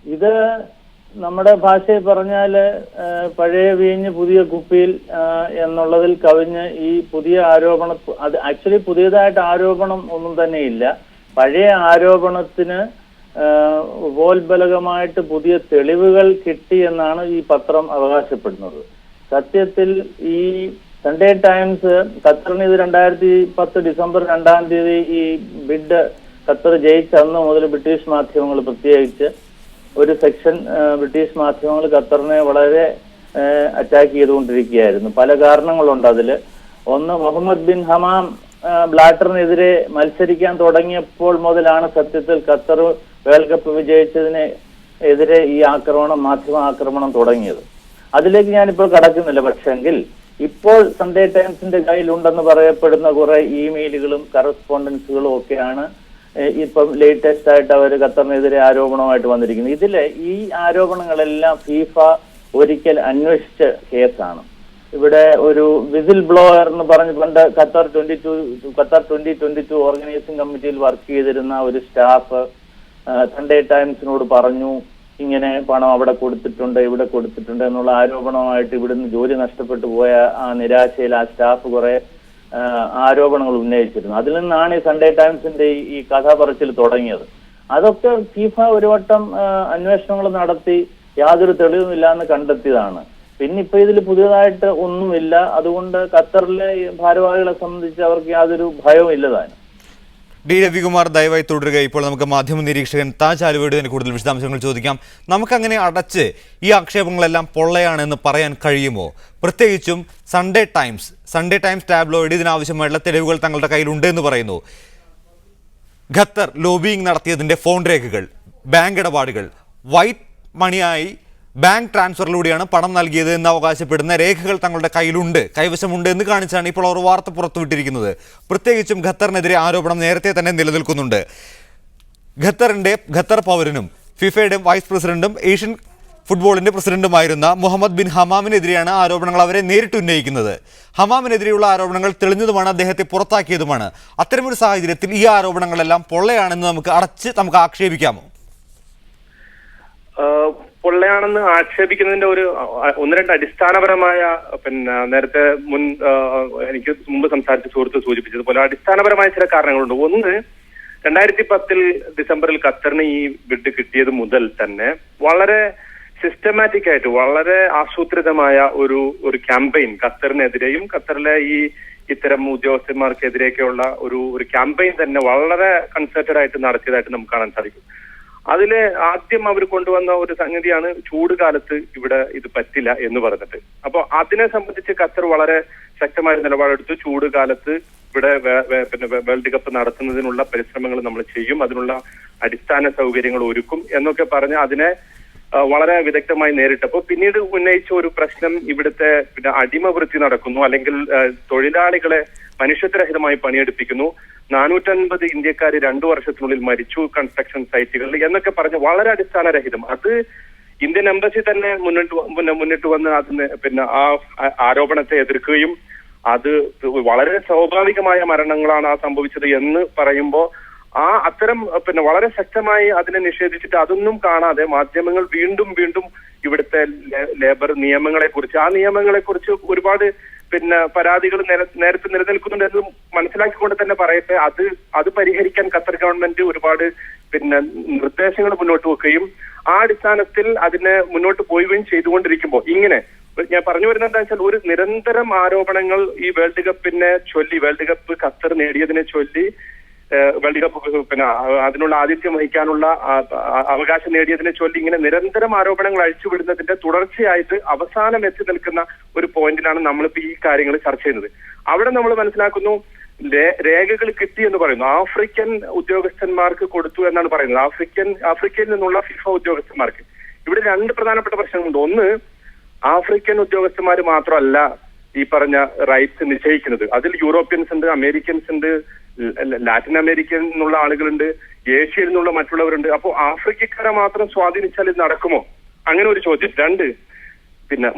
ഇത് നമ്മുടെ ഭാഷയിൽ പറഞ്ഞാല് പഴയ വീഞ്ഞ് പുതിയ കുപ്പിയിൽ എന്നുള്ളതിൽ കവിഞ്ഞ് ഈ പുതിയ ആരോപണം, അത് ആക്ച്വലി പുതിയതായിട്ട് ആരോപണം ഒന്നും തന്നെ ഇല്ല. പഴയ ആരോപണത്തിന് ഉപോത്ബലകമായിട്ട് പുതിയ തെളിവുകൾ കിട്ടി എന്നാണ് ഈ പത്രം അവകാശപ്പെടുന്നത്. സത്യത്തിൽ ഈ സൺഡേ ടൈംസ് ഖത്തറിന് ഇത് 2010 ഡിസംബർ 2 ഈ ബിഡ് ഖത്തർ ജയിച്ച അന്ന് മുതൽ ബ്രിട്ടീഷ് മാധ്യമങ്ങൾ, പ്രത്യേകിച്ച് ഒരു സെക്ഷൻ ബ്രിട്ടീഷ് മാധ്യമങ്ങൾ ഖത്തറിനെ വളരെ അറ്റാക്ക് ചെയ്തുകൊണ്ടിരിക്കുകയായിരുന്നു. പല കാരണങ്ങളുണ്ട് അതിൽ. ഒന്ന്, മുഹമ്മദ് ബിൻ ഹമാം ബ്ലാറ്ററിനെതിരെ മത്സരിക്കാൻ തുടങ്ങിയപ്പോൾ മുതലാണ് സത്യത്തിൽ ഖത്തർ വേൾഡ് കപ്പ് വിജയിച്ചതിന് എതിരെ ഈ ആക്രമണം, മാധ്യമ ആക്രമണം തുടങ്ങിയത്. അതിലേക്ക് ഞാനിപ്പോൾ കടക്കുന്നില്ല. പക്ഷെങ്കിൽ ഇപ്പോൾ സൺഡേ ടൈംസിന്റെ കയ്യിലുണ്ടെന്ന് പറയപ്പെടുന്ന കുറെ ഇമെയിലുകളും കറസ്പോണ്ടൻസുകളും ഒക്കെയാണ് ഇപ്പം ലേറ്റസ്റ്റ് ആയിട്ട് അവർ ഖത്തറിനെതിരെ ആരോപണമായിട്ട് വന്നിരിക്കുന്നത്. ഇതില് ഈ ആരോപണങ്ങളെല്ലാം ഫീഫ ഒരിക്കൽ അന്വേഷിച്ച കേസാണ്. ഇവിടെ ഒരു വിസിൽ ബ്ലോവർ എന്ന് പറഞ്ഞ് പണ്ട് ഖത്തർ 2022 ഓർഗനൈസിംഗ് കമ്മിറ്റിയിൽ വർക്ക് ചെയ്തിരുന്ന ഒരു സ്റ്റാഫ് സൺഡേ ടൈംസിനോട് പറഞ്ഞു, ഇങ്ങനെ പണം അവിടെ കൊടുത്തിട്ടുണ്ട്, ഇവിടെ കൊടുത്തിട്ടുണ്ട് എന്നുള്ള ആരോപണമായിട്ട് ഇവിടുന്ന് ജോലി നഷ്ടപ്പെട്ടു പോയ ആ നിരാശയിൽ ആ സ്റ്റാഫ് കുറെ ആരോപണങ്ങൾ ഉന്നയിച്ചിരുന്നു. അതിൽ നിന്നാണ് ഈ സൺഡേ ടൈംസിന്റെ ഈ കഥ പറച്ചിൽ തുടങ്ങിയത്. അതൊക്കെ ഫീഫ ഒരു വട്ടം അന്വേഷണങ്ങൾ നടത്തി യാതൊരു തെളിവുമില്ല എന്ന് കണ്ടെത്തിയതാണ്. പിന്നെ ഇപ്പൊ ഇതിൽ പുതിയതായിട്ട് ഒന്നുമില്ല. അതുകൊണ്ട് ഖത്തറിലെ ഭാരവാഹികളെ സംബന്ധിച്ച് അവർക്ക് യാതൊരു ഭയവും ഇല്ലതാണ്. ഡി രവികുമാർ, ദയവായി തുടരുക. ഇപ്പോൾ നമുക്ക് മാധ്യമ നിരീക്ഷകൻ താജ് ആലുവയുടെ കൂടുതൽ വിശദാംശങ്ങൾ ചോദിക്കാം. നമുക്കങ്ങനെ അടച്ച് ഈ ആക്ഷേപങ്ങളെല്ലാം പൊള്ളയാണെന്ന് പറയാൻ കഴിയുമോ? പ്രത്യേകിച്ചും സൺഡേ ടൈംസ് ടാബ്ലോയിഡ് ഇതിനാവശ്യമായിട്ടുള്ള തെളിവുകൾ തങ്ങളുടെ കയ്യിലുണ്ടെന്ന് പറയുന്നു. ഖത്തർ ലോബിയിങ് നടത്തിയതിൻ്റെ ഫോൺ രേഖകൾ, ബാങ്ക് ഇടപാടുകൾ, വൈറ്റ് മണിയായി ബാങ്ക് ട്രാൻസ്ഫറിലൂടെയാണ് പണം നൽകിയത് എന്ന് അവകാശപ്പെടുന്ന രേഖകൾ തങ്ങളുടെ കൈവശമുണ്ട് എന്ന് കാണിച്ചാണ് ഇപ്പോൾ അവർ വാർത്ത പുറത്തുവിട്ടിരിക്കുന്നത്. പ്രത്യേകിച്ചും ഖത്തറിനെതിരെ ആരോപണം നേരത്തെ തന്നെ നിലനിൽക്കുന്നുണ്ട്. ഖത്തർ പൗരനും ഫിഫയുടെ വൈസ് പ്രസിഡന്റും ഏഷ്യൻ ഫുട്ബോളിന്റെ പ്രസിഡന്റുമായിരുന്ന മുഹമ്മദ് ബിൻ ഹമാമിനെതിരെയാണ് ആരോപണങ്ങൾ അവരെ നേരിട്ട് ഉന്നയിക്കുന്നത്. ഹമാമിനെതിരെയുള്ള ആരോപണങ്ങൾ തെളിഞ്ഞതുമാണ്, അദ്ദേഹത്തെ പുറത്താക്കിയതുമാണ്. അത്തരമൊരു സാഹചര്യത്തിൽ ഈ ആരോപണങ്ങളെല്ലാം പൊള്ളയാണെന്ന് നമുക്ക് ആക്ഷേപിക്കാമോ? പൊള്ളയാണെന്ന് ആക്ഷേപിക്കുന്നതിന്റെ ഒന്ന് രണ്ട് അടിസ്ഥാനപരമായ നേരത്തെ എനിക്ക് മുമ്പ് സംസാരിച്ച സുഹൃത്ത് സൂചിപ്പിച്ചതുപോലെ അടിസ്ഥാനപരമായ ചില കാരണങ്ങളുണ്ട്. ഒന്ന്, 2010 ഡിസംബറിൽ ഖത്തറിന് ഈ ബിഡ് കിട്ടിയത് മുതൽ തന്നെ വളരെ സിസ്റ്റമാറ്റിക് ആയിട്ട്, വളരെ ആസൂത്രിതമായ ഒരു ക്യാമ്പയിൻ ഖത്തറിനെതിരെയും ഖത്തറിലെ ഇത്തരം ഉദ്യോഗസ്ഥന്മാർക്കെതിരെയൊക്കെയുള്ള ഒരു ക്യാമ്പയിൻ തന്നെ വളരെ കൺസെർട്ടഡ് ആയിട്ട് നടത്തിയതായിട്ട് നമുക്ക് കാണാൻ സാധിക്കും. അതില് ആദ്യം അവർ കൊണ്ടുവന്ന ഒരു സംഗതിയാണ് ചൂട് കാലത്ത് ഇവിടെ ഇത് പറ്റില്ല എന്ന് പറഞ്ഞിട്ട്. അപ്പൊ അതിനെ സംബന്ധിച്ച് ഖത്തർ വളരെ ശക്തമായ നിലപാടെടുത്തു. ചൂട് കാലത്ത് ഇവിടെ വേൾഡ് കപ്പ് നടത്തുന്നതിനുള്ള പരിശ്രമങ്ങൾ നമ്മൾ ചെയ്യും, അതിനുള്ള അടിസ്ഥാന സൗകര്യങ്ങൾ ഒരുക്കും എന്നൊക്കെ പറഞ്ഞ് അതിനെ വളരെ വിദഗ്ധമായി നേരിട്ടപ്പോൾ പിന്നീട് ഉന്നയിച്ച ഒരു പ്രശ്നം ഇവിടുത്തെ അടിമവൃത്തി നടക്കുന്നു, അല്ലെങ്കിൽ തൊഴിലാളികളെ മനുഷ്യത്വരഹിതമായി പണിയെടുപ്പിക്കുന്നു, 450 ഇന്ത്യക്കാർ 2 വർഷത്തിനുള്ളിൽ മരിച്ചു കൺസ്ട്രക്ഷൻ സൈറ്റുകളിൽ എന്നൊക്കെ പറഞ്ഞ് വളരെ അടിസ്ഥാനരഹിതം. അത് ഇന്ത്യൻ എംബസി തന്നെ മുന്നിട്ട് വന്ന് അതിന് ആ ആരോപണത്തെ എതിർക്കുകയും അത് വളരെ സ്വാഭാവികമായ മരണങ്ങളാണ് സംഭവിച്ചത് എന്ന് പറയുമ്പോൾ അത്തരം വളരെ ശക്തമായി അതിനെ നിഷേധിച്ചിട്ട് അതൊന്നും കാണാതെ മാധ്യമങ്ങൾ വീണ്ടും ഇവിടുത്തെ ലേബർ ആ നിയമങ്ങളെ കുറിച്ച് ഒരുപാട് പരാതികൾ നേരത്തെ നിലനിൽക്കുന്നുണ്ട് എന്ന് മനസ്സിലാക്കിക്കൊണ്ട് തന്നെ പറയട്ടെ, അത് പരിഹരിക്കാൻ ഖത്തർ ഗവൺമെന്റ് ഒരുപാട് നിർദ്ദേശങ്ങൾ മുന്നോട്ട് വെക്കുകയും ആ അടിസ്ഥാനത്തിൽ അതിനെ മുന്നോട്ട് പോവുകയും ചെയ്തുകൊണ്ടിരിക്കുമ്പോൾ ഇങ്ങനെ ഞാൻ പറഞ്ഞു വരുന്നത് എന്താ വെച്ചാൽ ഒരു നിരന്തരം ആരോപണങ്ങൾ ഈ വേൾഡ് കപ്പ് ഖത്തർ നേടിയതിനെ ചൊല്ലി, വേൾഡ് കപ്പ് അതിനുള്ള ആതിഥ്യം വഹിക്കാനുള്ള അവകാശം നേടിയതിനെ ചൊല്ലി ഇങ്ങനെ നിരന്തരം ആരോപണങ്ങൾ അഴിച്ചുവിടുന്നതിന്റെ തുടർച്ചയായിട്ട് അവസാനം എത്തി നിൽക്കുന്ന ഒരു പോയിന്റിലാണ് നമ്മളിപ്പോ ഈ കാര്യങ്ങൾ ചർച്ച ചെയ്യുന്നത്. അവിടെ നമ്മൾ മനസ്സിലാക്കുന്നു രേഖകൾ കിട്ടി എന്ന് പറയുന്നു. ആഫ്രിക്കൻ ഉദ്യോഗസ്ഥന്മാർക്ക് കൊടുത്തു എന്നാണ് പറയുന്നത്. ആഫ്രിക്കയിൽ നിന്നുള്ള ഫിഫ ഉദ്യോഗസ്ഥന്മാർക്ക്. ഇവിടെ 2 പ്രധാനപ്പെട്ട പ്രശ്നങ്ങളുണ്ട്. ഒന്ന്, ആഫ്രിക്കൻ ഉദ്യോഗസ്ഥന്മാർ മാത്രമല്ല ഈ പറഞ്ഞ റൈറ്റ്സ് നിശ്ചയിക്കുന്നത്. അതിൽ യൂറോപ്യൻസ് ഉണ്ട്, അമേരിക്കൻസ് ഉണ്ട്, ലാറ്റിൻ അമേരിക്കയിൽ നിന്നുള്ള ആളുകളുണ്ട്, ഏഷ്യയിൽ നിന്നുള്ള മറ്റുള്ളവരുണ്ട്. അപ്പോൾ ആഫ്രിക്കക്കാരെ മാത്രം സ്വാധീനിച്ചാൽ ഇത് നടക്കുമോ? അങ്ങനെ ഒരു ചോദ്യം. 2,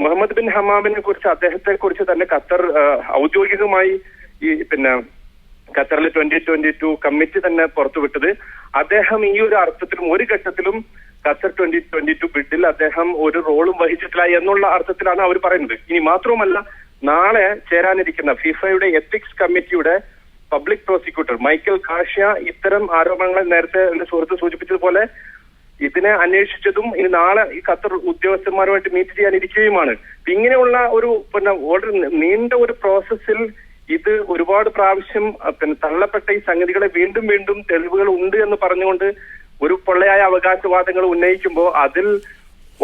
മുഹമ്മദ് ബിൻ ഹമാമിനെ കുറിച്ച്, അദ്ദേഹത്തെ കുറിച്ച് തന്നെ ഖത്തർ ഔദ്യോഗികമായി ഖത്തറിലെ 2022 കമ്മിറ്റി തന്നെ പുറത്തുവിട്ടത് അദ്ദേഹം ഈ ഒരു അർത്ഥത്തിലും ഒരു ഘട്ടത്തിലും ഖത്തർ 2022 ബിഡിൽ അദ്ദേഹം ഒരു റോളും വഹിച്ചിട്ടില്ല എന്നുള്ള അർത്ഥത്തിലാണ് അവർ പറയുന്നത്. ഇനി മാത്രവുമല്ല, നാളെ ചേരാനിരിക്കുന്ന ഫിഫയുടെ എത്തിക്സ് കമ്മിറ്റിയുടെ പബ്ലിക് പ്രോസിക്യൂട്ടർ മൈക്കൽ കാഷ്യ ഇത്തരം ആരോപണങ്ങൾ നേരത്തെ എന്റെ സുഹൃത്ത് സൂചിപ്പിച്ചതുപോലെ ഇതിനെ അന്വേഷിച്ചതും ഇനി നാളെ ഈ ഖത്തർ ഉദ്യോഗസ്ഥന്മാരുമായിട്ട് മീറ്റ് ചെയ്യാനിരിക്കുകയുമാണ്. ഇങ്ങനെയുള്ള ഒരു വളരെ നീണ്ട ഒരു പ്രോസസ്സിൽ ഇത് ഒരുപാട് പ്രാവശ്യം തള്ളപ്പെട്ട ഈ സംഗതികളെ വീണ്ടും വീണ്ടും തെളിവുകൾ ഉണ്ട് എന്ന് പറഞ്ഞുകൊണ്ട് ഒരു പൊള്ളയായ അവകാശവാദങ്ങൾ ഉന്നയിക്കുമ്പോൾ അതിൽ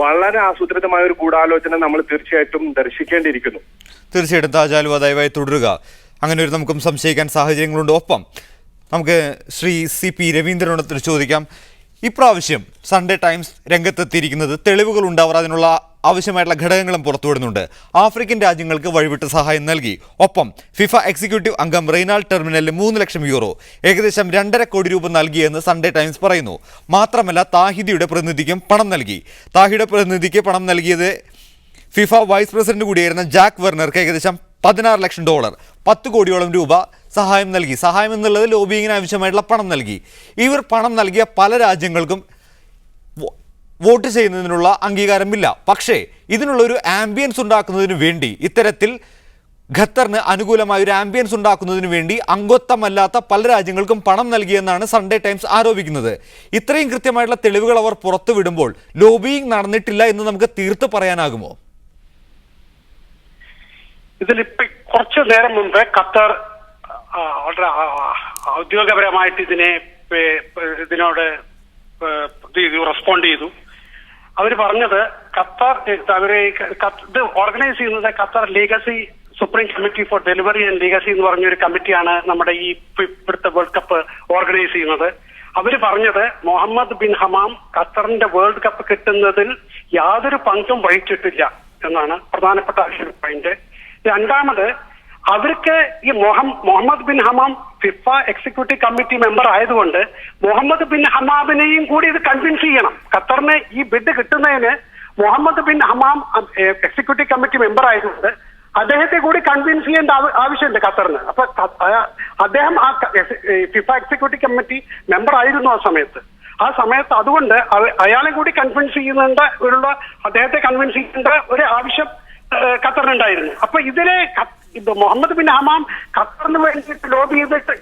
വളരെ ആസൂത്രിതമായ ഒരു ഗൂഢാലോചന നമ്മൾ തീർച്ചയായിട്ടും ദർശിക്കേണ്ടിയിരിക്കുന്നു. തീർച്ചയായിട്ടും താജാലുവ ദയവായി തുടരുക. അങ്ങനെ ഒരു നമുക്കും സംശയിക്കാൻ സാഹചര്യങ്ങളുണ്ട്. ഒപ്പം നമുക്ക് ശ്രീ CP രവീന്ദ്രനോട് ചോദിക്കാം. ഇപ്രാവശ്യം സൺഡേ ടൈംസ് രംഗത്തെത്തിയിരിക്കുന്നത് തെളിവുകൾ ഉണ്ടാവാർ അതിനുള്ള ആവശ്യമായിട്ടുള്ള ഘടകങ്ങളും പുറത്തുവിടുന്നുണ്ട്. ആഫ്രിക്കൻ രാജ്യങ്ങൾക്ക് വഴിവിട്ട് സഹായം നൽകി. ഒപ്പം ഫിഫ എക്സിക്യൂട്ടീവ് അംഗം റെയ്നാൾഡ് ടെർമിനലിന് 3 ലക്ഷം യൂറോ, ഏകദേശം 2.5 കോടി രൂപ നൽകിയെന്ന് സൺഡേ ടൈംസ് പറയുന്നു. മാത്രമല്ല താഹിദിയുടെ പ്രതിനിധിക്കും പണം നൽകി. താഹിയുടെ പ്രതിനിധിക്ക് പണം നൽകിയത് ഫിഫ വൈസ് പ്രസിഡന്റ് കൂടിയായിരുന്ന ജാക്ക് വെർണർക്ക് ഏകദേശം $16 ലക്ഷം, 10 കോടിയോളം രൂപ സഹായം നൽകി. സഹായം എന്നുള്ളത് ലോബിയിങ്ങിന് ആവശ്യമായിട്ടുള്ള പണം നൽകി. ഇവർ പണം നൽകിയ പല രാജ്യങ്ങൾക്കും വോട്ട് ചെയ്യുന്നതിനുള്ള അംഗീകാരമില്ല. പക്ഷേ ഇതിനുള്ളൊരു ആംബിയൻസ് ഉണ്ടാക്കുന്നതിന് വേണ്ടി, ഇത്തരത്തിൽ ഖത്തറിന് അനുകൂലമായ ഒരു ആംബിയൻസ് ഉണ്ടാക്കുന്നതിന് വേണ്ടി അംഗത്വമല്ലാത്ത പല രാജ്യങ്ങൾക്കും പണം നൽകിയെന്നാണ് സൺഡേ ടൈംസ് ആരോപിക്കുന്നത്. ഇത്രയും കൃത്യമായിട്ടുള്ള തെളിവുകൾ അവർ പുറത്തുവിടുമ്പോൾ ലോബിയിങ് നടന്നിട്ടില്ല എന്ന് നമുക്ക് തീർത്ത് പറയാനാകുമോ? ഇതിലിപ്പോ കുറച്ചു നേരം മുമ്പ് ഖത്തർ വളരെ ഔദ്യോഗികപരമായിട്ട് ഇതിനോട് റെസ്പോണ്ട് ചെയ്തു. അവർ പറഞ്ഞത് ഇത് ഓർഗനൈസ് ചെയ്യുന്നത് Qatar legacy supreme committee for delivery and legacy എന്ന് പറഞ്ഞൊരു കമ്മിറ്റിയാണ് നമ്മുടെ ഈ ഇവിടുത്തെ വേൾഡ് കപ്പ് ഓർഗനൈസ് ചെയ്യുന്നത്. അവര് പറഞ്ഞത് മുഹമ്മദ് ബിൻ ഹമാം ഖത്തറിന്റെ വേൾഡ് കപ്പ് കിട്ടുന്നതിൽ യാതൊരു പങ്കും വഹിച്ചിട്ടില്ല എന്നാണ് പ്രധാനപ്പെട്ട ഒരു പോയിന്റ്. രണ്ടാമത്, അവർക്ക് ഈ Mohammed bin Hammam FIFA executive committee member ആയതുകൊണ്ട് മുഹമ്മദ് ബിൻ ഹമാമിനെയും കൂടി ഇത് കൺവിൻസ് ചെയ്യണം. ഖത്തറിന് ഈ ബിഡ് കിട്ടുന്നതിന് Mohammed bin Hammam executive committee member ആയതുകൊണ്ട് അദ്ദേഹത്തെ കൂടി കൺവിൻസ് ചെയ്യേണ്ട ആവശ്യമുണ്ട് ഖത്തറിന്. അപ്പൊ അദ്ദേഹം ആ ഫിഫ എക്സിക്യൂട്ടീവ് കമ്മിറ്റി മെമ്പർ ആയിരുന്നു ആ സമയത്ത് അതുകൊണ്ട് അയാളെ കൂടി കൺവിൻസ് ചെയ്യുന്നുണ്ട്, അദ്ദേഹത്തെ കൺവിൻസ് ചെയ്യേണ്ട ഒരു ആവശ്യം ഖത്തറിനുണ്ടായിരുന്നു. അപ്പൊ ഇതിലെ മുഹമ്മദ് ബിൻ ഹമാം ഖത്തറിന് വേണ്ടിയിട്ട് ലോബി ചെയ്തിട്ട്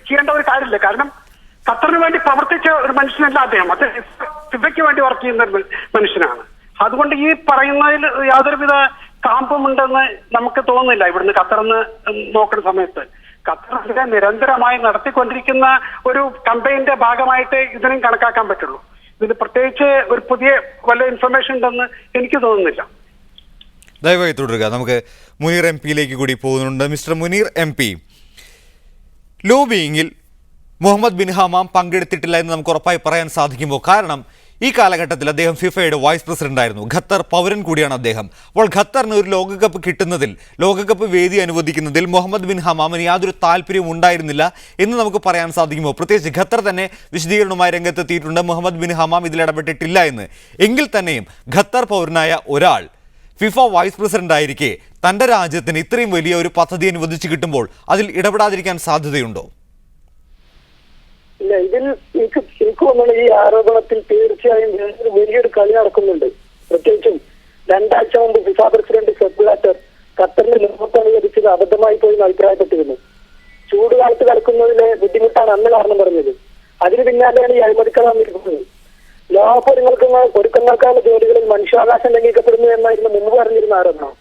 ചെയ്യേണ്ട ഒരു കാര്യമില്ല. കാരണം ഖത്തറിന് വേണ്ടി പ്രവർത്തിച്ച ഒരു മനുഷ്യനല്ല അദ്ദേഹം ഫിഫയ്ക്ക് വേണ്ടി വർക്ക് ചെയ്യുന്ന ഒരു മനുഷ്യനാണ്. അതുകൊണ്ട് ഈ പറയുന്നതിൽ യാതൊരുവിധ കാമ്പുമുണ്ടെന്ന് നമുക്ക് തോന്നുന്നില്ല. ഇവിടുന്ന് ഖത്തറിന്ന് നോക്കുന്ന സമയത്ത് ഖത്തറിനെ നിരന്തരമായി നടത്തിക്കൊണ്ടിരിക്കുന്ന ഒരു കമ്പയിന്റെ ഭാഗമായിട്ട് ഇതിനും കണക്കാക്കാൻ പറ്റുള്ളൂ. ഇതിന് പ്രത്യേകിച്ച് ഒരു പുതിയ വല്ല ഇൻഫർമേഷൻ ഉണ്ടെന്ന് എനിക്ക് തോന്നുന്നില്ല. ദയവായി തുടരുക. നമുക്ക് മുനീർ MP കൂടി പോകുന്നുണ്ട്. മിസ്റ്റർ മുനീർ MP, ലോബിയിങ്ങിൽ മുഹമ്മദ് ബിൻ ഹമാം പങ്കെടുത്തിട്ടില്ല എന്ന് നമുക്ക് ഉറപ്പായി പറയാൻ സാധിക്കുമോ? കാരണം ഈ കാലഘട്ടത്തിൽ അദ്ദേഹം ഫിഫയുടെ വൈസ് പ്രസിഡന്റ് ആയിരുന്നു. ഖത്തർ പൗരൻ കൂടിയാണ് അദ്ദേഹം. അപ്പോൾ ഖത്തറിന് ഒരു ലോകകപ്പ് കിട്ടുന്നതിൽ, ലോകകപ്പ് വേദി അനുവദിക്കുന്നതിൽ മുഹമ്മദ് ബിൻ ഹമാമിന് യാതൊരു താല്പര്യവും ഉണ്ടായിരുന്നില്ല എന്ന് നമുക്ക് പറയാൻ സാധിക്കുമോ? പ്രത്യേകിച്ച് ഖത്തർ തന്നെ വിശദീകരണവുമായി രംഗത്തെത്തിയിട്ടുണ്ട് മുഹമ്മദ് ബിൻ ഹമാം ഇതിൽ ഇടപെട്ടിട്ടില്ല എന്ന്. എങ്കിൽ തന്നെയും ഖത്തർ പൗരനായ ഒരാൾ ഫിഫ വൈസ് പ്രസിഡന്റ് ആയിരിക്കെ തൻ്റെ രാജ്യത്തിന് ഇത്രയും വലിയ ഒരു പദ്ധതി അനുവദിച്ചു കിട്ടുമ്പോൾ അതിൽ ഇടപെടാതിരിക്കാൻ സാധ്യതയുണ്ടോ? ഇല്ല, ഇതിൽ എനിക്ക് തോന്നുന്നു ഈ ആരോപണത്തിൽ തീർച്ചയായും വലിയൊരു കളി നടക്കുന്നുണ്ട്. പ്രത്യേകിച്ചും 2 ആഴ്ച മുമ്പ് ഫിഫ പ്രസിഡന്റ് സെപ്പ് ബ്ലാറ്റർ ഖത്തറിന് ലോകകപ്പ് ലഭിച്ചത് അബദ്ധമായി പോയി അഭിപ്രായപ്പെട്ടിരുന്നു. ചൂടുകാലത്ത് കിടക്കുന്നതിലെ ബുദ്ധിമുട്ടാണ് അന്ന് കാരണം പറഞ്ഞത്. അതിന് പിന്നാലെയാണ് ഈ അഴിമതിക്കള വന്നിരിക്കുന്നത്. ഒരുക്കങ്ങൾക്കാണ് ജോലികളിൽ മനുഷ്യാവകാശം ലംഘിക്കപ്പെടുന്നു എന്നായിരുന്നു മുമ്പ് പറഞ്ഞിരുന്ന ആരോപണം.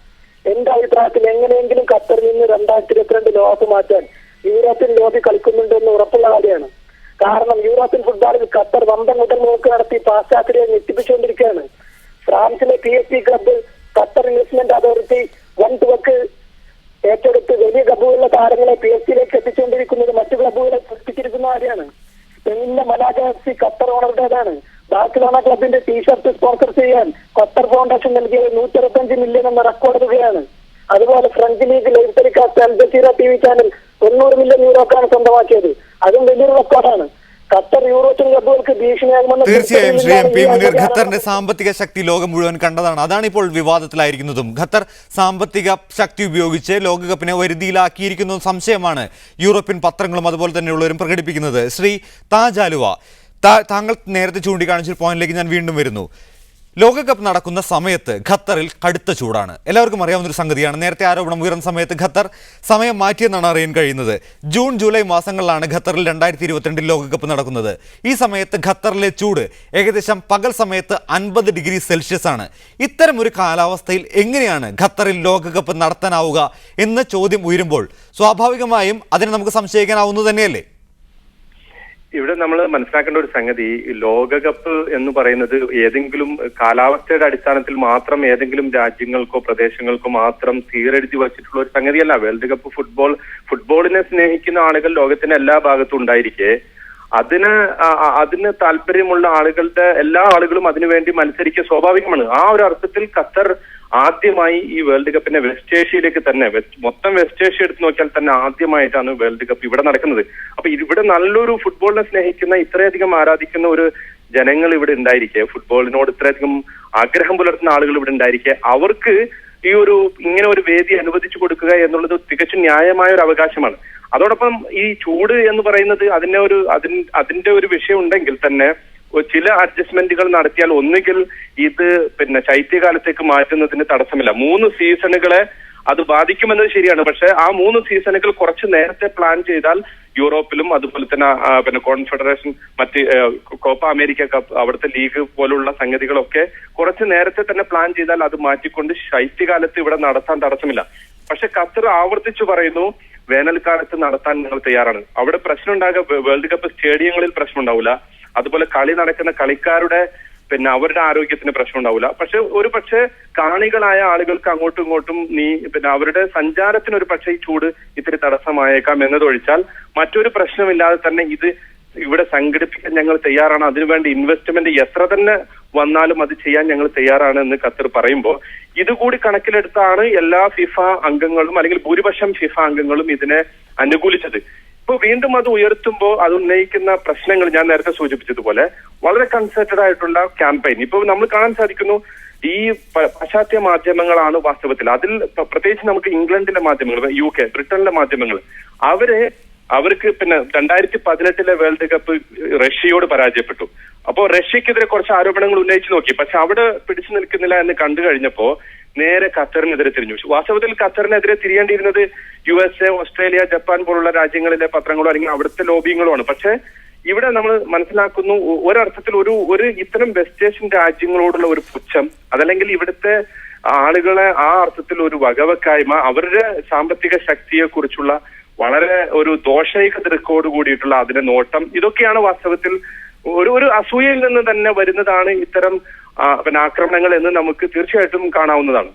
എന്റെ അഭിപ്രായത്തിൽ എങ്ങനെയെങ്കിലും ഖത്തറിൽ നിന്ന് 2022 ലോകകപ്പ് മാറ്റാൻ യൂറോപ്യൻ ലോബി കളിക്കുന്നുണ്ടെന്ന് ഉറപ്പുള്ള കാര്യമാണ്. കാരണം യൂറോപ്യൻ ഫുട്ബോളിൽ ഖത്തർ വമ്പൻ മുതൽ നോക്ക് നടത്തി പാശ്ചാത്യരെ ഞെട്ടിപ്പിച്ചുകൊണ്ടിരിക്കുകയാണ്. ഫ്രാൻസിലെ PSG club Qatar investment authority വൻതുവക്ക് ഏറ്റെടുത്ത് വലിയ ക്ലബ്ബുകളിലെ താരങ്ങളെ PSG എത്തിച്ചുകൊണ്ടിരിക്കുന്നത് മറ്റു ക്ലബ്ബുകളെ സൃഷ്ടിച്ചിരിക്കുന്ന കാര്യമാണ്. സ്പെയിനിലെ മലാഗ FC ഖത്തർ ഓണറുടേതാണ്. ബാഴ്സലോണ ക്ലബിന്റെ ടീഷർട്ട് സ്പോൺസർ ചെയ്യാൻ ഖത്തർ ഫൗണ്ടേഷൻ നൽകിയത് 165 മില്യൺ എന്ന റെക്കോർഡ് തുകയാണ്. അതുപോലെ French league live telecast Al Jazeera TV channel 90 million യൂറോക്കാണ് സ്വന്തമാക്കിയത്. അതും വലിയൊരു റെക്കോർഡാണ്. ഖത്തർ യൂറോപ്യൻ ക്ലബ്ബുകൾക്ക് ഭീഷണിയാകുമെന്ന് തീർച്ചയായും ശ്രീ MP മുനീർ, ഖത്തറിന്റെ സാമ്പത്തിക ശക്തി ലോകം മുഴുവൻ കണ്ടതാണ്. അതാണ് ഇപ്പോൾ വിവാദത്തിലായിരിക്കുന്നതും. ഖത്തർ സാമ്പത്തിക ശക്തി ഉപയോഗിച്ച് ലോകകപ്പിനെ വരുതിയിലാക്കിയിരിക്കുന്ന സംശയമാണ് യൂറോപ്യൻ പത്രങ്ങളും അതുപോലെ തന്നെയുള്ളവരും പ്രകടിപ്പിക്കുന്നത്. ശ്രീ താജ് ആലുവ, താങ്കൾ നേരത്തെ ചൂണ്ടിക്കാണിച്ച പോയിന്റിലേക്ക് ഞാൻ വീണ്ടും വരുന്നു. ലോകകപ്പ് നടക്കുന്ന സമയത്ത് ഖത്തറിൽ കടുത്ത ചൂടാണ്. എല്ലാവർക്കും അറിയാവുന്നൊരു സംഗതിയാണ്. നേരത്തെ ആരോപണം ഉയർന്ന സമയത്ത് ഖത്തർ സമയം മാറ്റിയെന്നാണ് അറിയാൻ കഴിയുന്നത്. ജൂൺ ജൂലൈ മാസങ്ങളിലാണ് ഖത്തറിൽ 2022 ലോകകപ്പ് നടക്കുന്നത്. ഈ സമയത്ത് ഖത്തറിലെ ചൂട് ഏകദേശം പകൽ സമയത്ത് 50 ഡിഗ്രി സെൽഷ്യസ് ആണ്. ഇത്തരം ഒരു കാലാവസ്ഥയിൽ എങ്ങനെയാണ് ഖത്തറിൽ ലോകകപ്പ് നടത്താനാവുക എന്ന ചോദ്യം ഉയരുമ്പോൾ സ്വാഭാവികമായും അതിനെ നമുക്ക് സംശയിക്കാനാവുന്നത് തന്നെയല്ലേ? ഇവിടെ നമ്മൾ മനസ്സിലാക്കേണ്ട ഒരു സംഗതി, ലോകകപ്പ് എന്ന് പറയുന്നത് ഏതെങ്കിലും കാലാവസ്ഥയുടെ അടിസ്ഥാനത്തിൽ മാത്രം ഏതെങ്കിലും രാജ്യങ്ങൾക്കോ പ്രദേശങ്ങൾക്കോ മാത്രം തീരെഴുതി വച്ചിട്ടുള്ള ഒരു സംഗതിയല്ല. വേൾഡ് കപ്പ് ഫുട്ബോളിനെ സ്നേഹിക്കുന്ന ആളുകൾ ലോകത്തിന്റെ എല്ലാ ഭാഗത്തും ഉണ്ടായിരിക്കെ അതിന് താല്പര്യമുള്ള ആളുകളുടെ എല്ലാ ആളുകളും അതിനുവേണ്ടി മത്സരിക്കുക സ്വാഭാവികമാണ്. ആ ഒരു അർത്ഥത്തിൽ ഖത്തർ ആദ്യമായി ഈ വേൾഡ് കപ്പിനെ വെസ്റ്റ് ഏഷ്യയിലേക്ക് തന്നെ മൊത്തം വെസ്റ്റ് ഏഷ്യ എടുത്ത് നോക്കിയാൽ തന്നെ ആദ്യമായിട്ടാണ് വേൾഡ് കപ്പ് ഇവിടെ നടക്കുന്നത്. അപ്പൊ ഇവിടെ നല്ലൊരു ഫുട്ബോളിനെ സ്നേഹിക്കുന്ന ഇത്രയധികം ആരാധിക്കുന്ന ഒരു ജനങ്ങൾ ഇവിടെ ഉണ്ടായിരിക്കെ, ഫുട്ബോളിനോട് ഇത്രയധികം ആഗ്രഹം പുലർത്തുന്ന ആളുകൾ ഇവിടെ ഉണ്ടായിരിക്കെ, അവർക്ക് ഇങ്ങനെ ഒരു വേദി അനുവദിച്ചു കൊടുക്കുക എന്നുള്ളത് തികച്ചും ന്യായമായ ഒരു അവകാശമാണ്. അതോടൊപ്പം ഈ ചൂട് എന്ന് പറയുന്നത് അതിന്റെ ഒരു വിഷയം ഉണ്ടെങ്കിൽ തന്നെ ചില അഡ്ജസ്റ്റ്മെന്റുകൾ നടത്തിയാൽ ഒന്നുകിൽ ഇത് ശൈത്യകാലത്തേക്ക് മാറ്റുന്നതിന് തടസ്സമില്ല. 3 സീസണുകളെ അത് ബാധിക്കുമെന്നത് ശരിയാണ്. പക്ഷെ ആ 3 സീസണുകൾ കുറച്ച് നേരത്തെ പ്ലാൻ ചെയ്താൽ യൂറോപ്പിലും അതുപോലെ തന്നെ കോൺഫെഡറേഷൻ കോപ്പ അമേരിക്ക കപ്പ് അവിടുത്തെ ലീഗ് പോലുള്ള സംഗതികളൊക്കെ കുറച്ച് നേരത്തെ തന്നെ പ്ലാൻ ചെയ്താൽ അത് മാറ്റിക്കൊണ്ട് ശൈത്യകാലത്ത് ഇവിടെ നടത്താൻ തടസ്സമില്ല. പക്ഷെ ഖത്തർ ആവർത്തിച്ചു പറയുന്നു വേനൽക്കാലത്ത് നടത്താൻ ഞങ്ങൾ തയ്യാറാണ്. അവിടെ പ്രശ്നം ഉണ്ടാകുക വേൾഡ് കപ്പ് സ്റ്റേഡിയങ്ങളിൽ പ്രശ്നം ഉണ്ടാവില്ല, അതുപോലെ കളി നടക്കുന്ന കളിക്കാരുടെ അവരുടെ ആരോഗ്യത്തിന് പ്രശ്നം ഉണ്ടാവില്ല. പക്ഷെ കാണികളായ ആളുകൾക്ക് അങ്ങോട്ടും ഇങ്ങോട്ടും അവരുടെ സഞ്ചാരത്തിന് ഒരു പക്ഷേ ഈ ചൂട് ഇത്തിരി തടസ്സമായേക്കാം എന്നതൊഴിച്ചാൽ മറ്റൊരു പ്രശ്നമില്ലാതെ തന്നെ ഇത് ഇവിടെ സംഘടിപ്പിക്കാൻ ഞങ്ങൾ തയ്യാറാണ്. അതിനുവേണ്ടി ഇൻവെസ്റ്റ്മെന്റ് എത്ര തന്നെ വന്നാലും അത് ചെയ്യാൻ ഞങ്ങൾ തയ്യാറാണ് എന്ന് ഖത്തർ പറയുമ്പോൾ ഇതുകൂടി കണക്കിലെടുത്താണ് എല്ലാ ഫിഫ അംഗങ്ങളും അല്ലെങ്കിൽ ഭൂരിപക്ഷം ഫിഫ അംഗങ്ങളും ഇതിനെ അനുകൂലിച്ചത്. ഇപ്പൊ വീണ്ടും അത് ഉയർത്തുമ്പോൾ അത് ഉന്നയിക്കുന്ന പ്രശ്നങ്ങൾ ഞാൻ നേരത്തെ സൂചിപ്പിച്ചതുപോലെ വളരെ കൺസെർട്ടഡ് ആയിട്ടുള്ള ക്യാമ്പയിൻ ഇപ്പൊ നമ്മൾ കാണാൻ സാധിക്കുന്നു. ഈ പാശ്ചാത്യ മാധ്യമങ്ങളാണ് വാസ്തവത്തിൽ അതിൽ പ്രത്യേകിച്ച് നമുക്ക് ഇംഗ്ലണ്ടിലെ മാധ്യമങ്ങൾ, UK, ബ്രിട്ടനിലെ മാധ്യമങ്ങൾ അവർക്ക് 2018 വേൾഡ് കപ്പ് റഷ്യയോട് പരാജയപ്പെട്ടു. അപ്പോൾ റഷ്യക്കെതിരെ കുറച്ച് ആരോപണങ്ങൾ ഉന്നയിച്ചു നോക്കി. പക്ഷെ അവിടെ പിടിച്ചു നിൽക്കുന്നില്ല എന്ന് കണ്ടു കഴിഞ്ഞപ്പോ നേരെ ഖത്തറിനെതിരെ തിരിഞ്ഞു. വാസ്തവത്തിൽ ഖത്തറിനെതിരെ തിരിയേണ്ടിയിരുന്നത് USA, ഓസ്ട്രേലിയ, ജപ്പാൻ പോലുള്ള രാജ്യങ്ങളിലെ പത്രങ്ങളോ അല്ലെങ്കിൽ അവിടുത്തെ ലോബിയങ്ങളുമാണ്. പക്ഷെ ഇവിടെ നമ്മൾ മനസ്സിലാക്കുന്നു ഒരർത്ഥത്തിൽ ഒരു ഇത്തരം വെസ്റ്റ് ഏഷ്യൻ രാജ്യങ്ങളോടുള്ള ഒരു പുച്ഛം, അതല്ലെങ്കിൽ ഇവിടുത്തെ ആളുകളെ ആ അർത്ഥത്തിൽ ഒരു വകവെക്കായ്മ, അവരുടെ സാമ്പത്തിക ശക്തിയെ കുറിച്ചുള്ള വളരെ ഒരു ദോഷൈക ദൃക്കോട് കൂടിയിട്ടുള്ള അതിന്റെ നോട്ടം, ഇതൊക്കെയാണ് വാസ്തവത്തിൽ ഒരു അസൂയയിൽ നിന്ന് തന്നെ വരുന്നതാണ് ഇത്തരം ആക്രമണങ്ങൾ എന്ന് നമുക്ക് തീർച്ചയായിട്ടും കാണാവുന്നതാണ്.